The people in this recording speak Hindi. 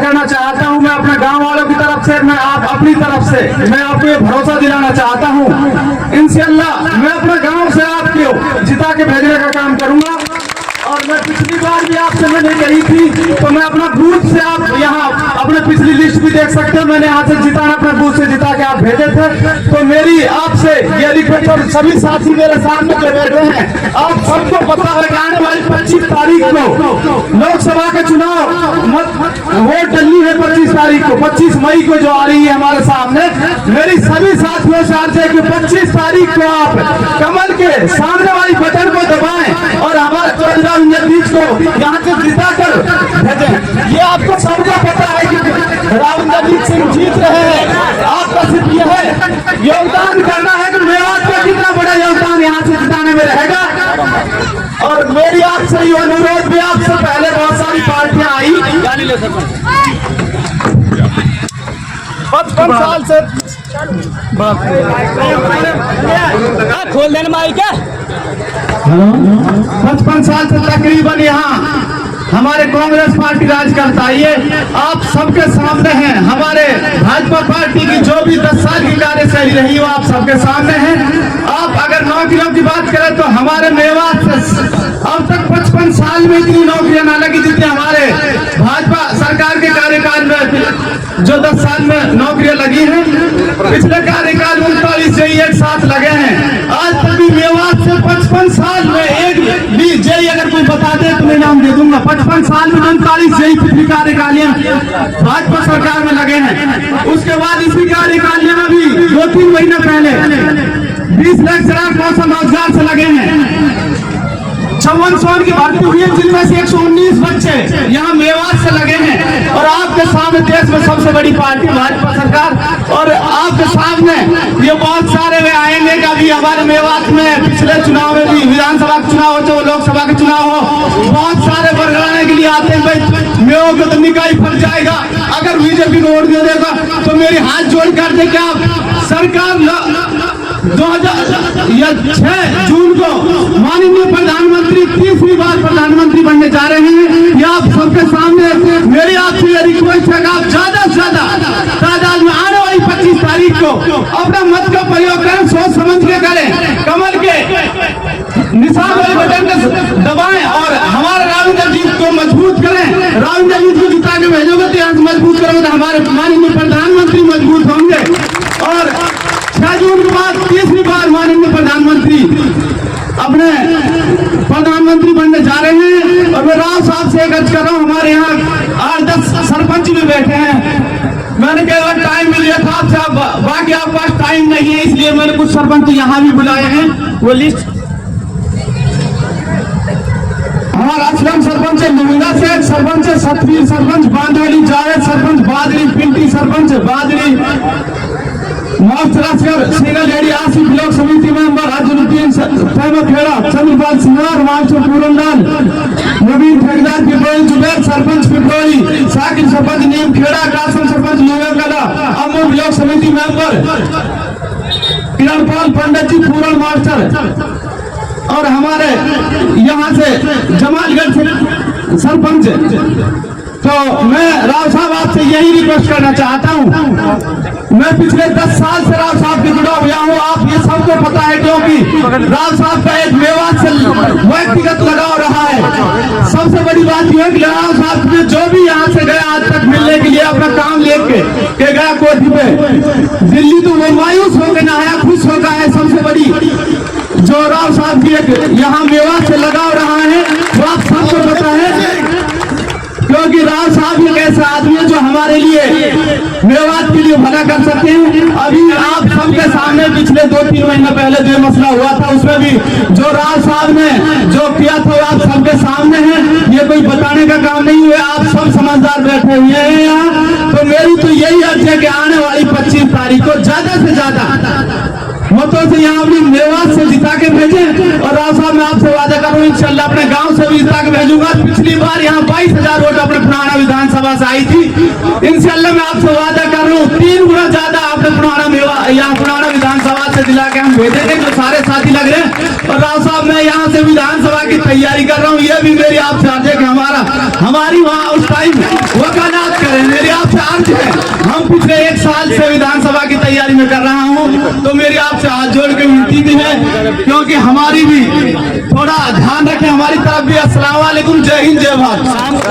करना चाहता हूं, मैं अपने गांव वालों की तरफ से, मैं आप अपनी तरफ से मैं आपको ये भरोसा दिलाना चाहता हूं, इंशाअल्लाह मैं अपने गांव से आपको जिता के भेजने का काम करूंगा। और मैं पिछली बार भी आपसे मैंने कही थी, तो मैं अपना बूथ से, आप यहाँ अपने पिछली लिस्ट भी देख सकते हो, मैंने यहाँ से जिताना अपने बूथ से जिता के आप भेजे थे। तो मेरी आपसे ये रिक्वेस्ट, और सभी साथी मेरे सामने जो बैठे हैं, आप सबको पता है कि आने वाली 25 तारीख को लोकसभा के चुनाव वोट डलनी है। 25 तारीख को, 25 मई को जो आ रही है हमारे सामने, मेरी सभी साथियों से अर्ज है कि 25 तारीख को आप कमल के सामने वाली बटन को दबाएं और हमारे जगदीश को यहाँ से जिता कर भेजें। ये आपको सबको पता है कि राहुल नबीद सिंह जीत रहे हैं, आपका सिर्फ यह है योगदान करना है कि मेवात का कितना बड़ा योगदान यहाँ से जिताने में रहेगा। और मेरी आपसे ये अनुरोध भी, आपसे पहले बहुत सारी पार्टियां आई, 55 साल से खोल देना माइक है। 55 साल से तकरीबन यहाँ हमारे कांग्रेस पार्टी राज करता है। ये आप सबके सामने हैं, हमारे भाजपा पार्टी की जो भी 10 साल की कार्यशैली रही वो आप सबके सामने है। आप अगर नौकरियों की बात करें तो हमारे मेवात से अब तक 55 साल में इतनी नौकरियां ना लगी जितनी हमारे भाजपा सरकार के कार्यकाल में जो 10 साल में नौकरियां लगी हैं। पिछले कार्यकाल में 39 जेई एक साथ लगे हैं। आज तक भी मेवात से 55 साल में एक भी जेई अगर कोई बता दे तो मैं नाम दे दूंगा। 55 साल में 39 जेई पिछली कार्यकालियां भाजपा सरकार में लगे हैं। उसके बाद इसी कार्यकालियां में भी 2-3 महीने पहले 20 लाख शराब मौसम रोजगार से लगे हैं। 56 की भर्ती हुई है, जिनमें से 119 बच्चे यहाँ मेवात से लगे हैं। और आपके सामने देश में सबसे बड़ी पार्टी भाजपा सरकार, और आपके सामने ये बहुत सारे वे आएंगे कि अभी हमारे मेवात में पिछले चुनाव में भी विधानसभा के चुनाव हो चाहे लोकसभा के चुनाव हो, बहुत सारे बरगड़ाने के लिए आते हैं। भाई मेवा को तो निकाय फट जाएगा अगर बीजेपी को वोट दे देगा। तो मेरी हाथ जोड़ कर दे कि आप सरकार 2006 जून को माननीय प्रधानमंत्री तीसरी बार प्रधानमंत्री बनने जा रहे हैं। ये आप सबके सामने मेरी आपसे ये रिक्वेस्ट है कि आप ज्यादा से ज्यादा तादाद में आने वाली 25 तारीख को अपना मत का प्रयोग करें, सोच समझ के करें, कमल के निशान वाले बटन को दबाएं और हमारे राहुल नबीद को मजबूत करें। राहुल नबीद को जिता के भेजोगे तो यहाँ से मजबूत करोगे तो हमारे माननीय प्रधानमंत्री मजबूत होंगे। और 6 जून के बाद तीसरी बार माननीय प्रधानमंत्री अपने प्रधानमंत्री बनने जा रहे हैं। और मैं राव साहब से एक अर्ज कर रहा हूँ, हमारे यहाँ 8-10 सरपंच भी बैठे हैं। मैंने कहा टाइम मिल गया था आपसे, बाकी आपके पास टाइम नहीं है, इसलिए मैंने कुछ सरपंच यहाँ भी बुलाए हैं। वो लिस्ट हमारा असलम सरपंच है, मुंगा शेख सरपंच है, सतवीर सरपंच बांदोली, जावेद सरपंच बादरी, पिंटी सरपंच बादरी, सिंगल लेडी आसिफ ब्लॉक समिति मेंबर अजरुद्दीन खेड़ा, चंद्रपाल सिंगार मास्टर पूरनलाल, नवीन ठेकेदार पिपरोली, जुबैर सरपंच पिपरोली, साकिब सरपंच नीम खेड़ा, कासम सरपंच लोगला, अम्मू ब्लॉक समिति मेंबर किरणपाल पंडित जी पूरन मास्टर, और हमारे यहाँ से जमालगढ़ से सरपंच। तो मैं राव साहब आपसे यही रिक्वेस्ट करना चाहता हूँ, मैं पिछले 10 साल से राव साहब के जुड़ा हुआ हूँ, आप ये सबको पता है, क्योंकि राव साहब का एक मेवात से व्यक्तिगत लगाव रहा है। सबसे बड़ी बात यह है कि राव साहब ने जो भी यहाँ से गया आज तक मिलने के लिए अपना काम लेके के गया कोठी पे दिल्ली, तो वो मायूस होकर ना आया, खुश होकर है। सबसे बड़ी जो राव साहब की एक यहाँ मेवात से लगाव रहा है वो आप सबको पता है, क्योंकि राव साहब एक ऐसे आदमी है जो हमारे लिए मेवात के लिए भला कर सकते हैं। अभी आप सबके सामने पिछले 2-3 महीने पहले जो मसला हुआ था उसमें भी जो राव साहब ने जो किया था वो आप सबके सामने है, ये कोई बताने का काम नहीं है, आप सब समझदार बैठे हुए हैं यहाँ। तो मेरी तो यही अर्ज है कि आने वाली 25 तारीख को ज्यादा से ज्यादा मतों से यहाँ अपनी मेवात से जिता के भेजें। और राव साहब मैं आपसे वादा कर रहा हूँ इंशाल्लाह अपने गांव से भी जिता के भेजूंगा। पिछली बार यहाँ 22,000 वोट अपने पुराना विधानसभा से आई थी, इंशाल्लाह मैं आपसे वादा कर रहा हूँ 3 गुना ज्यादा अपने पुराना यहाँ पुराना विधानसभा से दिला के हम भेजेंगे, जो सारे साथी लग रहे हैं। और राव साहब मैं यहाँ से विधानसभा की तैयारी कर रहा हूँ, ये भी मेरी आपसे अर्ज है कि हमारी वहाँ उस टाइम वकालत करें। रहे हैं। मेरी आपसे अर्ज है, हम पिछले 1 साल से विधानसभा की तैयारी में कर रहा हूं, तो मेरी आपसे हाथ जोड़ के विनती भी है, क्योंकि हमारी भी थोड़ा ध्यान रखें, हमारी तरफ भी। अस्सलाम वालेकुम, जय हिंद, जय भारत।